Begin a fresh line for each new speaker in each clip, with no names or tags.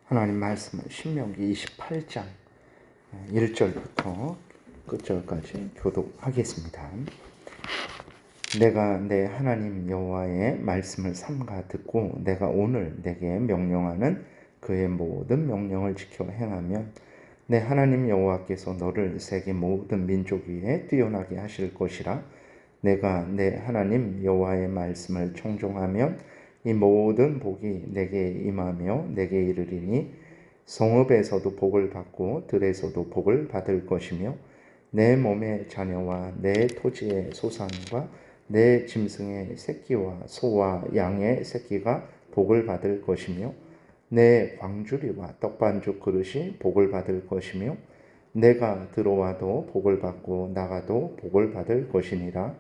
하나님 말씀은 신명기 28장 1절부터 끝절까지 교독하겠습니다. 내가 내 하나님 여호와의 말씀을 삼가 듣고 내가 오늘 내게 명령하는 그의 모든 명령을 지켜 행하면 내 하나님 여호와께서 너를 세계 모든 민족 위에 뛰어나게 하실 것이라. 내가 내 하나님 여호와의 말씀을 청종하면 이 모든 복이 내게 임하며 내게 이르리니 성읍에서도 복을 받고 들에서도 복을 받을 것이며 내 몸의 자녀와 내 토지의 소산과 내 짐승의 새끼와 소와 양의 새끼가 복을 받을 것이며 내 광주리와 떡반죽 그릇이 복을 받을 것이며 내가 들어와도 복을 받고 나가도 복을 받을 것이니라.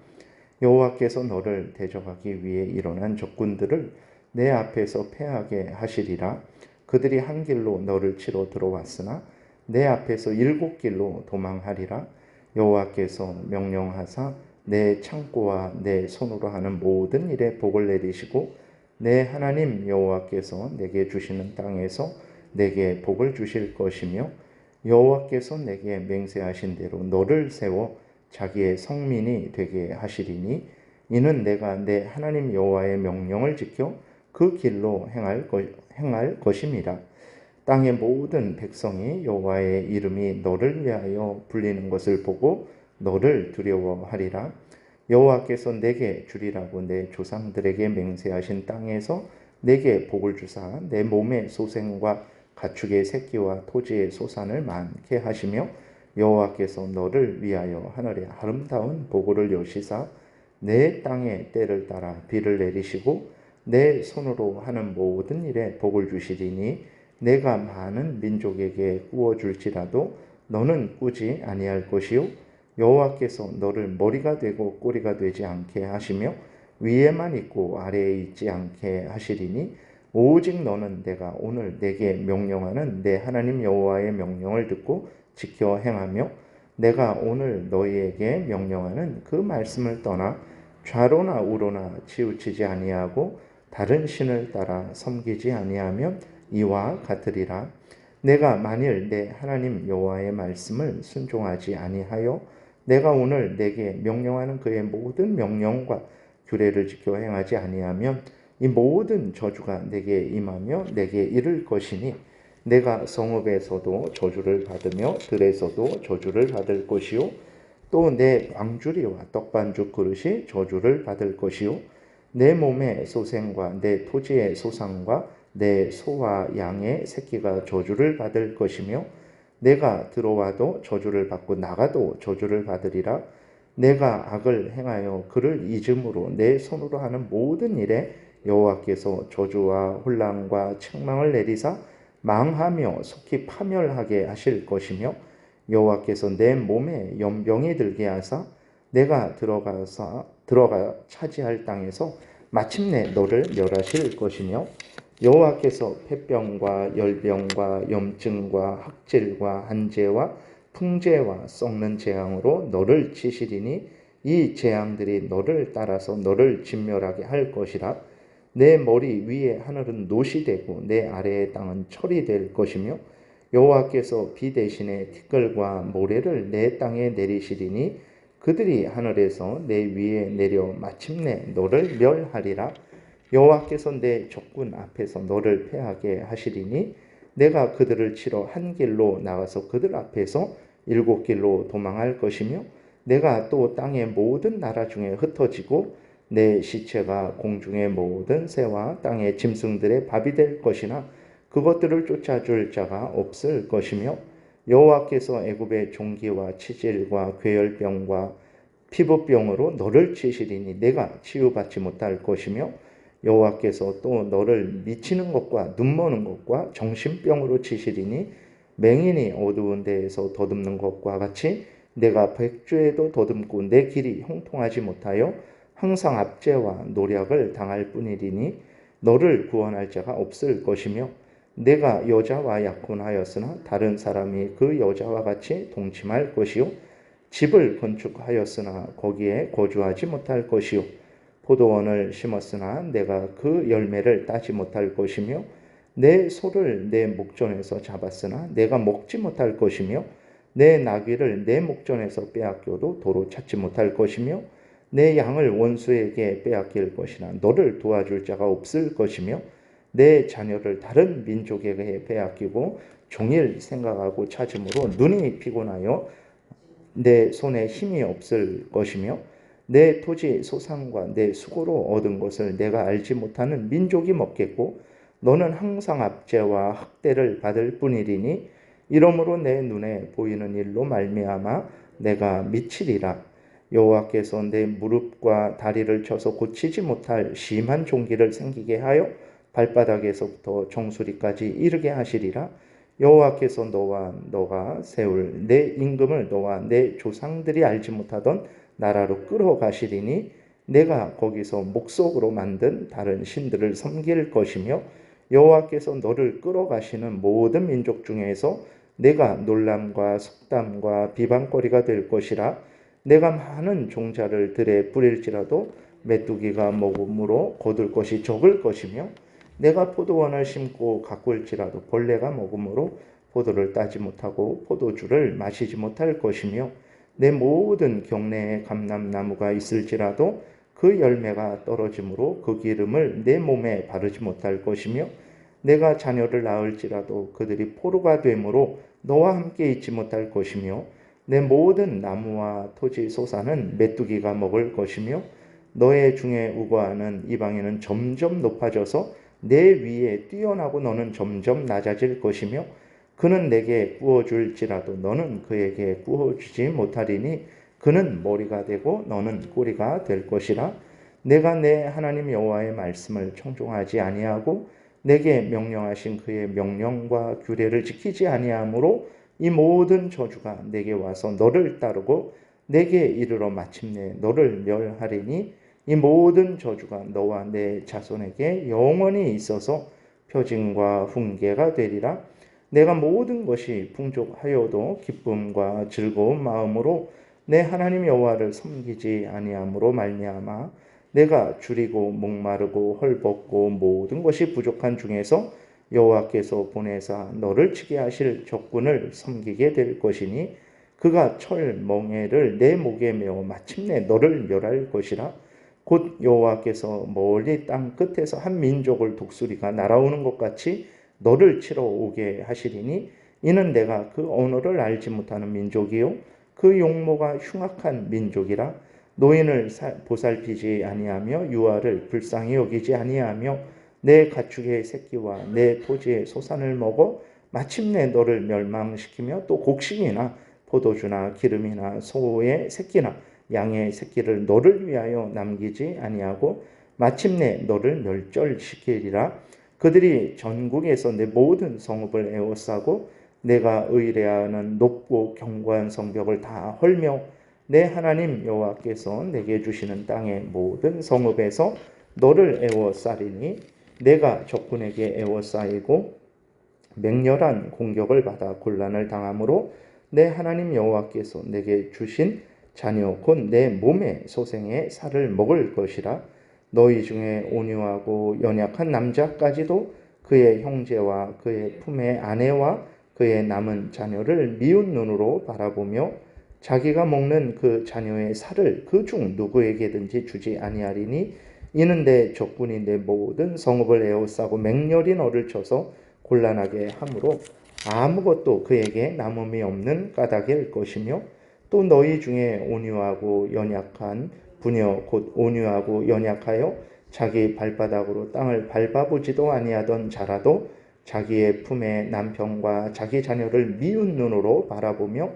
여호와께서 너를 대적하기 위해 일어난 적군들을 내 앞에서 패하게 하시리라. 그들이 한 길로 너를 치러 들어왔으나 내 앞에서 7길로 도망하리라. 여호와께서 명령하사 내 창고와 내 손으로 하는 모든 일에 복을 내리시고 내 하나님 여호와께서 내게 주시는 땅에서 내게 복을 주실 것이며 여호와께서 내게 맹세하신 대로 너를 세워 자기의 성민이 되게 하시리니 이는 내가 내 하나님 여호와의 명령을 지켜 그 길로 행할 것임이라. 땅의 모든 백성이 여호와의 이름이 너를 위하여 불리는 것을 보고 너를 두려워하리라. 여호와께서 내게 주리라고 내 조상들에게 맹세하신 땅에서 내게 복을 주사 내 몸의 소생과 가축의 새끼와 토지의 소산을 많게 하시며 여호와께서 너를 위하여 하늘의 아름다운 보고를 여시사 내 땅의 때를 따라 비를 내리시고 내 손으로 하는 모든 일에 복을 주시리니 내가 많은 민족에게 꾸어줄지라도 너는 꾸지 아니할 것이요 여호와께서 너를 머리가 되고 꼬리가 되지 않게 하시며 위에만 있고 아래에 있지 않게 하시리니 오직 너는 내가 오늘 내게 명령하는 내 하나님 여호와의 명령을 듣고 지켜 행하며 내가 오늘 너희에게 명령하는 그 말씀을 떠나 좌로나 우로나 치우치지 아니하고 다른 신을 따라 섬기지 아니하면 이와 같으리라. 내가 만일 내 하나님 여호와의 말씀을 순종하지 아니하여 내가 오늘 내게 명령하는 그의 모든 명령과 규례를 지켜 행하지 아니하면 이 모든 저주가 내게 임하며 내게 이를 것이니 내가 성읍에서도 저주를 받으며 들에서도 저주를 받을 것이요 또 내 광주리와 떡반죽 그릇이 저주를 받을 것이요 내 몸의 소생과 내 토지의 소상과 내 소와 양의 새끼가 저주를 받을 것이며 내가 들어와도 저주를 받고 나가도 저주를 받으리라. 내가 악을 행하여 그를 잊음으로 내 손으로 하는 모든 일에 여호와께서 저주와 혼란과 책망을 내리사 망하며 속히 파멸하게 하실 것이며 여호와께서 내 몸에 연병이 들게 하사 내가 들어가 차지할 땅에서 마침내 너를 멸하실 것이며 여호와께서 폐병과 열병과 염증과 학질과 한재와 풍재와 썩는 재앙으로 너를 치시리니 이 재앙들이 너를 따라서 너를 진멸하게 할 것이라. 내 머리 위에 하늘은 노시 되고 내 아래의 땅은 철이 될 것이며 여호와께서 비 대신에 티끌과 모래를 내 땅에 내리시리니 그들이 하늘에서 내 위에 내려 마침내 너를 멸하리라. 여호와께서 내 적군 앞에서 너를 패하게 하시리니 내가 그들을 치러 한 길로 나가서 그들 앞에서 7길로 도망할 것이며 내가 또 땅의 모든 나라 중에 흩어지고 내 시체가 공중의 모든 새와 땅의 짐승들의 밥이 될 것이나 그것들을 쫓아줄 자가 없을 것이며 여호와께서 애굽의 종기와 치질과 괴열병과 피부병으로 너를 치시리니 내가 치유받지 못할 것이며 여호와께서 또 너를 미치는 것과 눈머는 것과 정신병으로 치시리니 맹인이 어두운 데에서 더듬는 것과 같이 내가 백주에도 더듬고 내 길이 형통하지 못하여 항상 압제와 노략을 당할 뿐이리니 너를 구원할 자가 없을 것이며 내가 여자와 약혼하였으나 다른 사람이 그 여자와 같이 동침할 것이요 집을 건축하였으나 거기에 거주하지 못할 것이요 포도원을 심었으나 내가 그 열매를 따지 못할 것이며 내 소를 내 목전에서 잡았으나 내가 먹지 못할 것이며 내 나귀를 내 목전에서 빼앗겨도 도로 찾지 못할 것이며 내 양을 원수에게 빼앗길 것이나 너를 도와줄 자가 없을 것이며 내 자녀를 다른 민족에게 빼앗기고 종일 생각하고 찾음으로 눈이 피곤하여 내 손에 힘이 없을 것이며 내 토지 소산과 내 수고로 얻은 것을 내가 알지 못하는 민족이 먹겠고 너는 항상 압제와 학대를 받을 뿐이리니 이러므로 내 눈에 보이는 일로 말미암아 내가 미치리라. 여호와께서 내 무릎과 다리를 쳐서 고치지 못할 심한 종기를 생기게 하여 발바닥에서부터 정수리까지 이르게 하시리라. 여호와께서 너와 너가 세울 내 임금을 너와 내 조상들이 알지 못하던 나라로 끌어가시리니 내가 거기서 목석으로 만든 다른 신들을 섬길 것이며 여호와께서 너를 끌어가시는 모든 민족 중에서 내가 놀람과 속담과 비방거리가 될 것이라. 내가 많은 종자를 들에 뿌릴지라도 메뚜기가 먹음으로 거둘 것이 적을 것이며 내가 포도원을 심고 가꿀지라도 벌레가 먹음으로 포도를 따지 못하고 포도주를 마시지 못할 것이며 내 모든 경내에 감람나무가 있을지라도 그 열매가 떨어짐으로 그 기름을 내 몸에 바르지 못할 것이며 내가 자녀를 낳을지라도 그들이 포로가 되므로 너와 함께 있지 못할 것이며 내 모든 나무와 토지 소산은 메뚜기가 먹을 것이며 너의 중에 우거하는 이방인은 점점 높아져서 내 위에 뛰어나고 너는 점점 낮아질 것이며 그는 내게 구워줄지라도 너는 그에게 구워주지 못하리니 그는 머리가 되고 너는 꼬리가 될 것이라. 내가 내 하나님 여호와의 말씀을 청종하지 아니하고 내게 명령하신 그의 명령과 규례를 지키지 아니하므로 이 모든 저주가 내게 와서 너를 따르고 내게 이르러 마침내 너를 멸하리니 이 모든 저주가 너와 내 자손에게 영원히 있어서 표징과 훈계가 되리라. 내가 모든 것이 풍족하여도 기쁨과 즐거운 마음으로 내 하나님 여호와를 섬기지 아니함으로 말미암아 내가 줄이고 목마르고 헐벗고 모든 것이 부족한 중에서 여호와께서 보내사 너를 치게 하실 적군을 섬기게 될 것이니 그가 철 멍에를 내 목에 메어 마침내 너를 멸할 것이라. 곧 여호와께서 멀리 땅 끝에서 한 민족을 독수리가 날아오는 것 같이 너를 치러 오게 하시리니 이는 내가 그 언어를 알지 못하는 민족이요 그 용모가 흉악한 민족이라. 노인을 보살피지 아니하며 유아를 불쌍히 여기지 아니하며 내 가축의 새끼와 내 토지의 소산을 먹어 마침내 너를 멸망시키며 또 곡식이나 포도주나 기름이나 소의 새끼나 양의 새끼를 너를 위하여 남기지 아니하고 마침내 너를 멸절시키리라. 그들이 전국에서 내 모든 성읍을 에워싸고 내가 의뢰하는 높고 견고한 성벽을 다 헐며 내 하나님 여호와께서 내게 주시는 땅의 모든 성읍에서 너를 에워싸리니 내가 적군에게 에워싸이고 맹렬한 공격을 받아 곤란을 당함으로 내 하나님 여호와께서 내게 주신 자녀 곧 내 몸의 소생의 살을 먹을 것이라. 너희 중에 온유하고 연약한 남자까지도 그의 형제와 그의 품의 아내와 그의 남은 자녀를 미운 눈으로 바라보며 자기가 먹는 그 자녀의 살을 그 중 누구에게든지 주지 아니하리니 이는 내 적군이 내 모든 성읍을 에워싸고 맹렬히 너를 쳐서 곤란하게 함으로 아무것도 그에게 남음이 없는 까닭일 것이며 또 너희 중에 온유하고 연약한 부녀 곧 온유하고 연약하여 자기 발바닥으로 땅을 밟아보지도 아니하던 자라도 자기의 품의 남편과 자기 자녀를 미운 눈으로 바라보며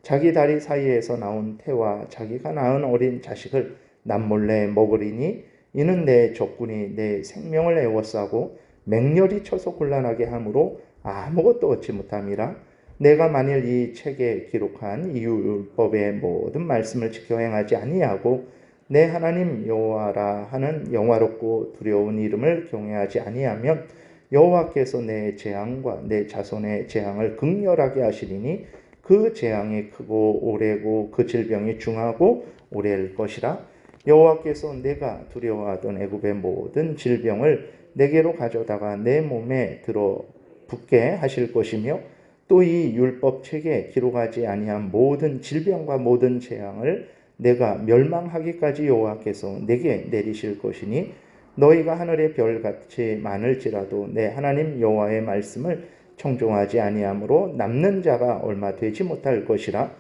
자기 다리 사이에서 나온 태와 자기가 낳은 어린 자식을 남몰래 먹으리니 이는 내 적군이 내 생명을 에워싸고 맹렬히 쳐서 곤란하게 함으로 아무것도 얻지 못함이라. 내가 만일 이 책에 기록한 이 율법의 모든 말씀을 지켜 행하지 아니하고 내 하나님 여호와라 하는 영화롭고 두려운 이름을 경외하지 아니하면 여호와께서 내 재앙과 내 자손의 재앙을 극렬하게 하시리니 그 재앙이 크고 오래고 그 질병이 중하고 오래일 것이라. 여호와께서 내가 두려워하던 애굽의 모든 질병을 내게로 가져다가 내 몸에 들어 붙게 하실 것이며 또 이 율법책에 기록하지 아니한 모든 질병과 모든 재앙을 내가 멸망하기까지 여호와께서 내게 내리실 것이니 너희가 하늘의 별같이 많을지라도 내 하나님 여호와의 말씀을 청종하지 아니하므로 남는 자가 얼마 되지 못할 것이라.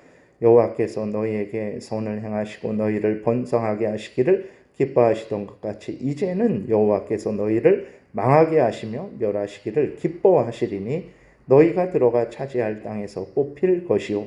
여호와께서 너희에게 선을 행하시고 너희를 번성하게 하시기를 기뻐하시던 것 같이 이제는 여호와께서 너희를 망하게 하시며 멸하시기를 기뻐하시리니 너희가 들어가 차지할 땅에서 뽑힐 것이요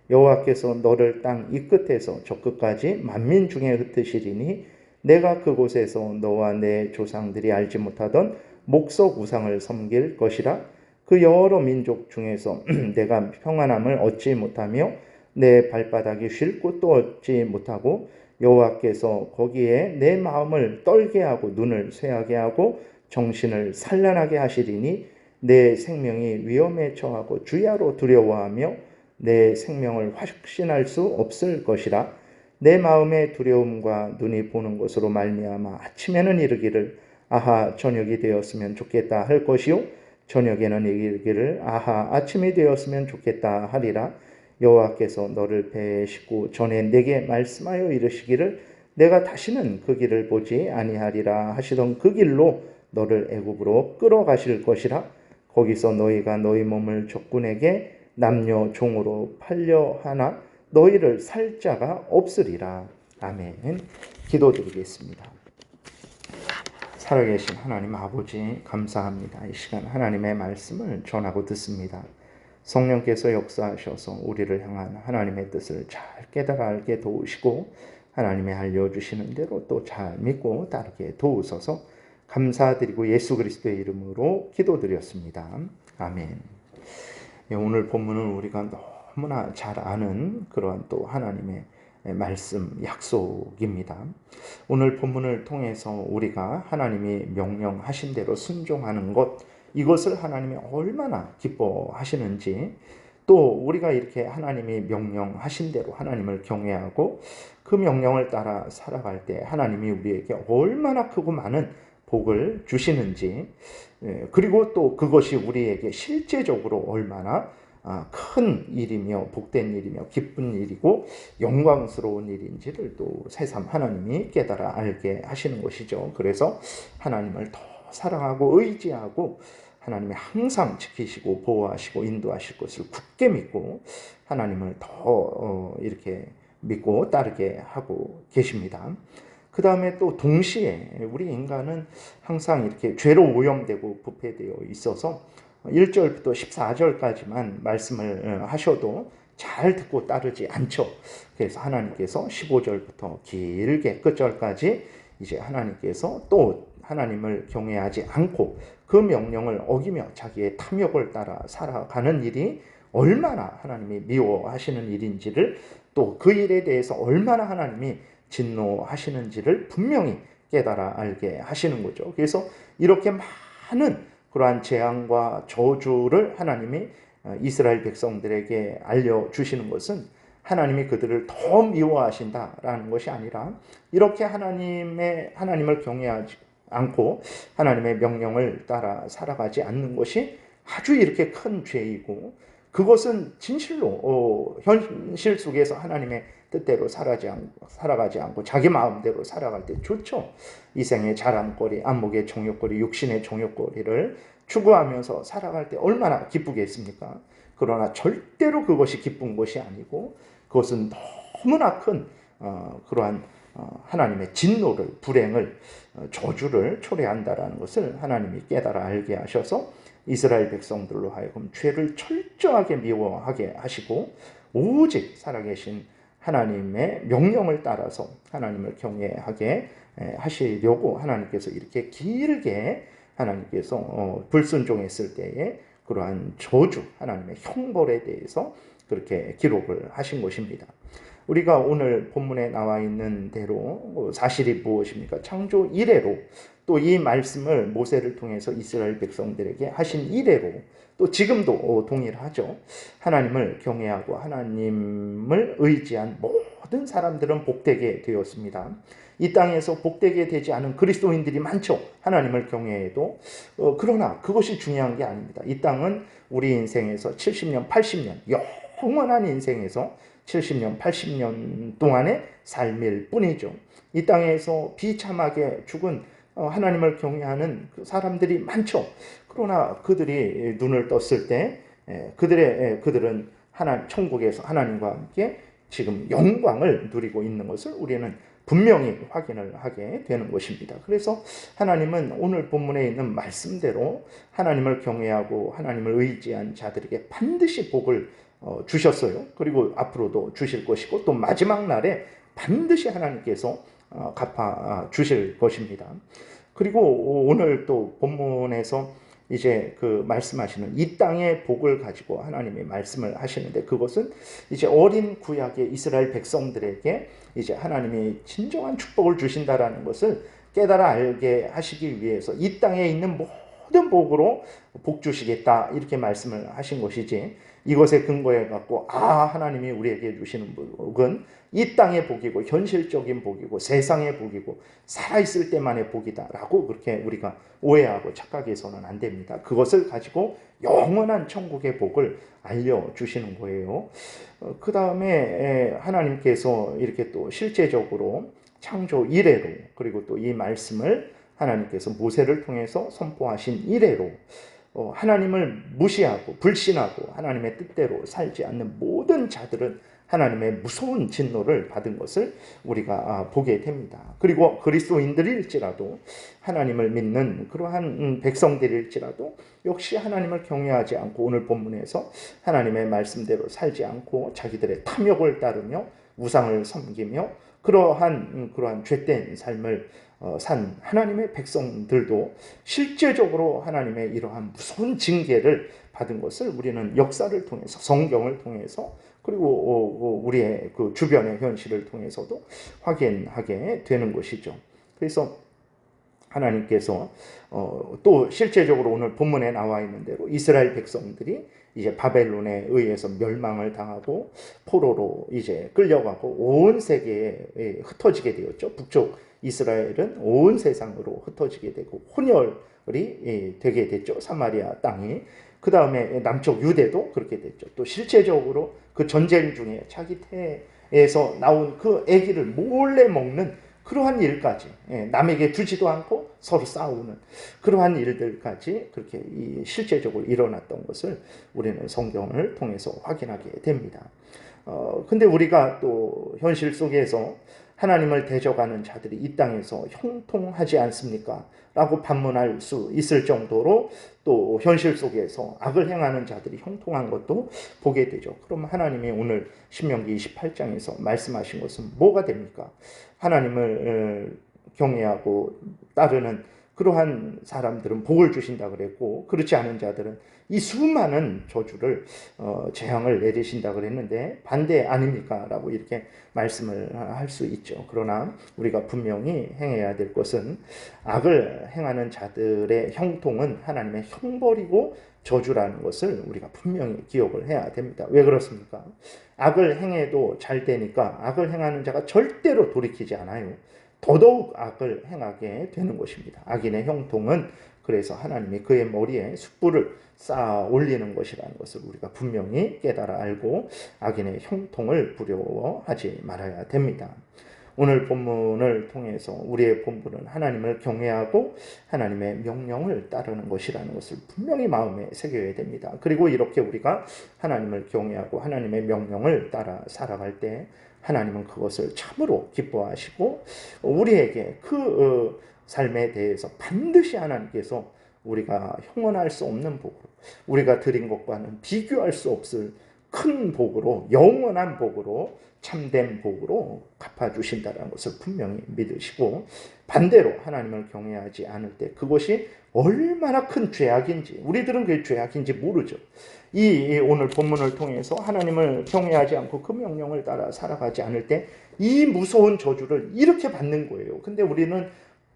여호와께서 너를 땅 이 끝에서 저 끝까지 만민 중에 흩으시리니 내가 그곳에서 너와 내 조상들이 알지 못하던 목석 우상을 섬길 것이라. 그 여러 민족 중에서 내가 평안함을 얻지 못하며 내 발바닥이 쉴 곳도 얻지 못하고 여호와께서 거기에 내 마음을 떨게 하고 눈을 쇠하게 하고 정신을 산란하게 하시리니 내 생명이 위험에 처하고 주야로 두려워하며 내 생명을 확신할 수 없을 것이라. 내 마음의 두려움과 눈이 보는 것으로 말미암아 아침에는 이르기를 아하 저녁이 되었으면 좋겠다 할 것이요 저녁에는 이르기를 아하 아침이 되었으면 좋겠다 하리라. 여호와께서 너를 배에 싣고 전에 내게 말씀하여 이르시기를 내가 다시는 그 길을 보지 아니하리라 하시던 그 길로 너를 애굽으로 끌어가실 것이라. 거기서 너희가 너희 몸을 적군에게 남녀 종으로 팔려 하나 너희를 살 자가 없으리라. 아멘. 기도드리겠습니다. 살아계신 하나님 아버지 감사합니다. 이 시간 하나님의 말씀을 전하고 듣습니다. 성령께서 역사하셔서 우리를 향한 하나님의 뜻을 잘 깨달아 알게 도우시고 하나님의 알려주시는 대로 또 잘 믿고 따르게 도우소서. 감사드리고 예수 그리스도의 이름으로 기도드렸습니다. 아멘. 오늘 본문은 우리가 너무나 잘 아는 그러한 또 하나님의 말씀 약속입니다. 오늘 본문을 통해서 우리가 하나님이 명령하신 대로 순종하는 것, 이것을 하나님이 얼마나 기뻐하시는지, 또 우리가 이렇게 하나님이 명령하신 대로 하나님을 경외하고 그 명령을 따라 살아갈 때 하나님이 우리에게 얼마나 크고 많은 복을 주시는지, 그리고 또 그것이 우리에게 실제적으로 얼마나 큰 일이며 복된 일이며 기쁜 일이고 영광스러운 일인지를 또 새삼 하나님이 깨달아 알게 하시는 것이죠. 그래서 하나님을 더 사랑하고 의지하고 하나님이 항상 지키시고 보호하시고 인도하실 것을 굳게 믿고 하나님을 더 이렇게 믿고 따르게 하고 계십니다. 그 다음에 또 동시에 우리 인간은 항상 이렇게 죄로 오염되고 부패되어 있어서 1절부터 14절까지만 말씀을 하셔도 잘 듣고 따르지 않죠. 그래서 하나님께서 15절부터 길게 끝절까지 이제 하나님께서 또 하나님을 경외하지 않고 그 명령을 어기며 자기의 탐욕을 따라 살아가는 일이 얼마나 하나님이 미워하시는 일인지를, 또 그 일에 대해서 얼마나 하나님이 진노하시는지를 분명히 깨달아 알게 하시는 거죠. 그래서 이렇게 많은 그러한 재앙과 저주를 하나님이 이스라엘 백성들에게 알려주시는 것은 하나님이 그들을 더 미워하신다라는 것이 아니라, 이렇게 하나님을 경외하지 않고 하나님의 명령을 따라 살아가지 않는 것이 아주 이렇게 큰 죄이고, 그것은 진실로 현실 속에서 하나님의 뜻대로 살아가지 않고 자기 마음대로 살아갈 때 좋죠. 이 생의 자랑거리, 안목의 정욕거리, 육신의 정욕거리를 추구하면서 살아갈 때 얼마나 기쁘겠습니까? 그러나 절대로 그것이 기쁜 것이 아니고 그것은 너무나 큰 그러한 하나님의 진노를, 불행을, 저주를 초래한다라는 것을 하나님이 깨달아 알게 하셔서 이스라엘 백성들로 하여금 죄를 철저하게 미워하게 하시고 오직 살아계신 하나님의 명령을 따라서 하나님을 경외하게 하시려고 하나님께서 이렇게 길게 하나님께서 불순종했을 때에 그러한 저주, 하나님의 형벌에 대해서 그렇게 기록을 하신 것입니다. 우리가 오늘 본문에 나와 있는 대로 사실이 무엇입니까? 창조 이래로 또 이 말씀을 모세를 통해서 이스라엘 백성들에게 하신 이래로 또 지금도 동일하죠. 하나님을 경외하고 하나님을 의지한 모든 사람들은 복되게 되었습니다. 이 땅에서 복되게 되지 않은 그리스도인들이 많죠. 하나님을 경외해도. 그러나 그것이 중요한 게 아닙니다. 이 땅은 우리 인생에서 70년, 80년, 영원한 인생에서 70년, 80년 동안의 삶일 뿐이죠. 이 땅에서 비참하게 죽은 하나님을 경외하는 사람들이 많죠. 그러나 그들이 눈을 떴을 때 그들은 천국에서 하나님과 함께 지금 영광을 누리고 있는 것을 우리는 분명히 확인을 하게 되는 것입니다. 그래서 하나님은 오늘 본문에 있는 말씀대로 하나님을 경외하고 하나님을 의지한 자들에게 반드시 복을 주셨어요. 그리고 앞으로도 주실 것이고 또 마지막 날에 반드시 하나님께서 갚아 주실 것입니다. 그리고 오늘 또 본문에서 이제 그 말씀하시는 이 땅의 복을 가지고 하나님이 말씀을 하시는데, 그것은 이제 어린 구약의 이스라엘 백성들에게 이제 하나님이 진정한 축복을 주신다라는 것을 깨달아 알게 하시기 위해서 이 땅에 있는 모든 복으로 복 주시겠다 이렇게 말씀을 하신 것이지, 이것에 근거해 갖고 하나님이 우리에게 주시는 복은 이 땅의 복이고 현실적인 복이고 세상의 복이고 살아있을 때만의 복이다라고 그렇게 우리가 오해하고 착각해서는 안 됩니다. 그것을 가지고 영원한 천국의 복을 알려주시는 거예요. 그 다음에 하나님께서 이렇게 또 실제적으로 창조 이래로, 그리고 또 이 말씀을 하나님께서 모세를 통해서 선포하신 이래로 하나님을 무시하고 불신하고 하나님의 뜻대로 살지 않는 모든 자들은 하나님의 무서운 진노를 받은 것을 우리가 보게 됩니다. 그리고 그리스도인들일지라도, 하나님을 믿는 그러한 백성들일지라도 역시 하나님을 경외하지 않고 오늘 본문에서 하나님의 말씀대로 살지 않고 자기들의 탐욕을 따르며 우상을 섬기며 그러한 죄된 삶을 산 하나님의 백성들도 실제적으로 하나님의 이러한 무서운 징계를 받은 것을 우리는 역사를 통해서, 성경을 통해서, 그리고 우리의 그 주변의 현실을 통해서도 확인하게 되는 것이죠. 그래서 하나님께서 또 실제적으로 오늘 본문에 나와 있는 대로 이스라엘 백성들이 이제 바벨론에 의해서 멸망을 당하고 포로로 이제 끌려가고 온 세계에 흩어지게 되었죠. 북쪽 이스라엘은 온 세상으로 ht어지게 되고 혼혈이 되게 됐죠. 사마리아 땅이. 그 다음에 남쪽 유대도 그렇게 됐죠. 또 실제적으로 그 전쟁 중에 자기 태에서 나온 그 아기를 몰래 먹는 그러한 일까지, 남에게 주지도 않고 서로 싸우는 그러한 일들까지 그렇게 실제적으로 일어났던 것을 우리는 성경을 통해서 확인하게 됩니다. 근데 우리가 또 현실 속에서 하나님을 대적하는 자들이 이 땅에서 형통하지 않습니까? 라고 반문할 수 있을 정도로 또 현실 속에서 악을 행하는 자들이 형통한 것도 보게 되죠. 그럼 하나님이 오늘 신명기 28장에서 말씀하신 것은 뭐가 됩니까? 하나님을 경외하고 따르는 그러한 사람들은 복을 주신다 그랬고, 그렇지 않은 자들은 이 수많은 저주를 재앙을 내리신다 그랬는데 반대 아닙니까? 라고 이렇게 말씀을 할 수 있죠. 그러나 우리가 분명히 행해야 될 것은, 악을 행하는 자들의 형통은 하나님의 형벌이고 저주라는 것을 우리가 분명히 기억을 해야 됩니다. 왜 그렇습니까? 악을 행해도 잘 되니까 악을 행하는 자가 절대로 돌이키지 않아요. 더더욱 악을 행하게 되는 것입니다. 악인의 형통은 그래서 하나님이 그의 머리에 숯불을 쌓아 올리는 것이라는 것을 우리가 분명히 깨달아 알고 악인의 형통을 부러워하지 말아야 됩니다. 오늘 본문을 통해서 우리의 본분은 하나님을 경외하고 하나님의 명령을 따르는 것이라는 것을 분명히 마음에 새겨야 됩니다. 그리고 이렇게 우리가 하나님을 경외하고 하나님의 명령을 따라 살아갈 때 하나님은 그것을 참으로 기뻐하시고 우리에게 그 삶에 대해서 반드시 하나님께서 우리가 형언할 수 없는 복으로, 우리가 드린 것과는 비교할 수 없을 큰 복으로, 영원한 복으로, 참된 복으로 갚아주신다는 것을 분명히 믿으시고, 반대로 하나님을 경외하지 않을 때 그것이 얼마나 큰 죄악인지, 우리들은 그게 죄악인지 모르죠. 이 오늘 본문을 통해서 하나님을 경외하지 않고 그 명령을 따라 살아가지 않을 때 이 무서운 저주를 이렇게 받는 거예요. 근데 우리는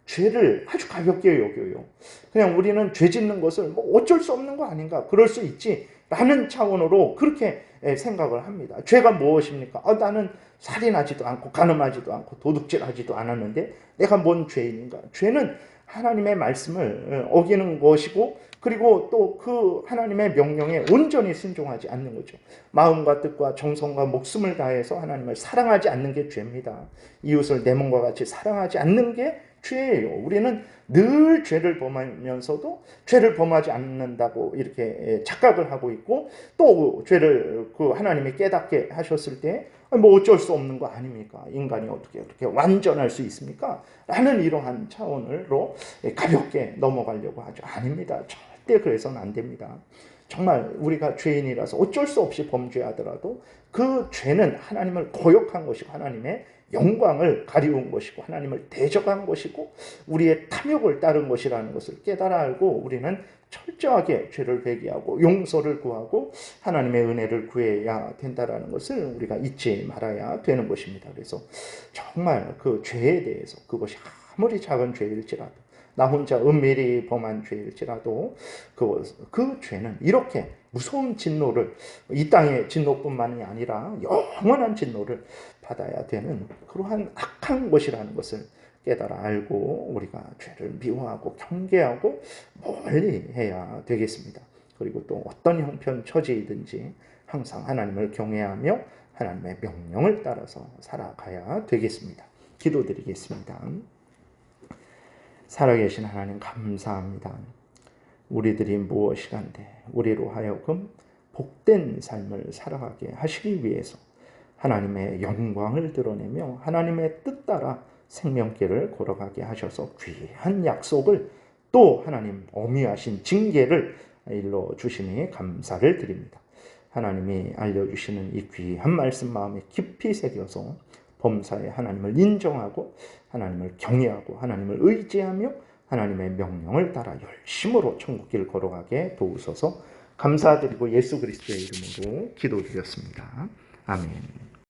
죄를 아주 가볍게 여겨요. 그냥 우리는 죄 짓는 것을 뭐 어쩔 수 없는 거 아닌가, 그럴 수 있지, 라는 차원으로 그렇게 생각을 합니다. 죄가 무엇입니까? 나는 살인하지도 않고 간음하지도 않고 도둑질하지도 않았는데 내가 뭔 죄인인가? 죄는 하나님의 말씀을 어기는 것이고, 그리고 또 그 하나님의 명령에 온전히 순종하지 않는 거죠. 마음과 뜻과 정성과 목숨을 다해서 하나님을 사랑하지 않는 게 죄입니다. 이웃을 내 몸과 같이 사랑하지 않는 게 죄예요. 우리는 늘 죄를 범하면서도 죄를 범하지 않는다고 이렇게 착각을 하고 있고, 또 죄를 그 하나님이 깨닫게 하셨을 때 뭐 어쩔 수 없는 거 아닙니까? 인간이 어떻게 그렇게 완전할 수 있습니까? 라는 이러한 차원으로 가볍게 넘어가려고 하죠. 아닙니다. 절대 그래서는 안 됩니다. 정말 우리가 죄인이라서 어쩔 수 없이 범죄하더라도 그 죄는 하나님을 거역한 것이고 하나님의 영광을 가리운 것이고 하나님을 대적한 것이고 우리의 탐욕을 따른 것이라는 것을 깨달아 알고 우리는 철저하게 죄를 회개하고 용서를 구하고 하나님의 은혜를 구해야 된다는 것을 우리가 잊지 말아야 되는 것입니다. 그래서 정말 그 죄에 대해서, 그것이 아무리 작은 죄일지라도, 나 혼자 은밀히 범한 죄일지라도 그 죄는 이렇게 무서운 진노를, 이 땅의 진노뿐만이 아니라 영원한 진노를 받아야 되는 그러한 악한 것이라는 것을 깨달아 알고 우리가 죄를 미워하고 경계하고 멀리 해야 되겠습니다. 그리고 또 어떤 형편 처지이든지 항상 하나님을 경외하며 하나님의 명령을 따라서 살아가야 되겠습니다. 기도드리겠습니다. 살아계신 하나님 감사합니다. 우리들이 무엇이간데 우리로 하여금 복된 삶을 살아가게 하시기 위해서 하나님의 영광을 드러내며 하나님의 뜻 따라 생명길을 걸어가게 하셔서 귀한 약속을, 또 하나님 어미하신 징계를 일러주시니 감사를 드립니다. 하나님이 알려주시는 이 귀한 말씀 마음에 깊이 새겨서 범사에 하나님을 인정하고 하나님을 경외하고 하나님을 의지하며 하나님의 명령을 따라 열심으로 천국길 걸어가게 도우소서. 감사드리고 예수 그리스도의 이름으로 기도드렸습니다. 아멘.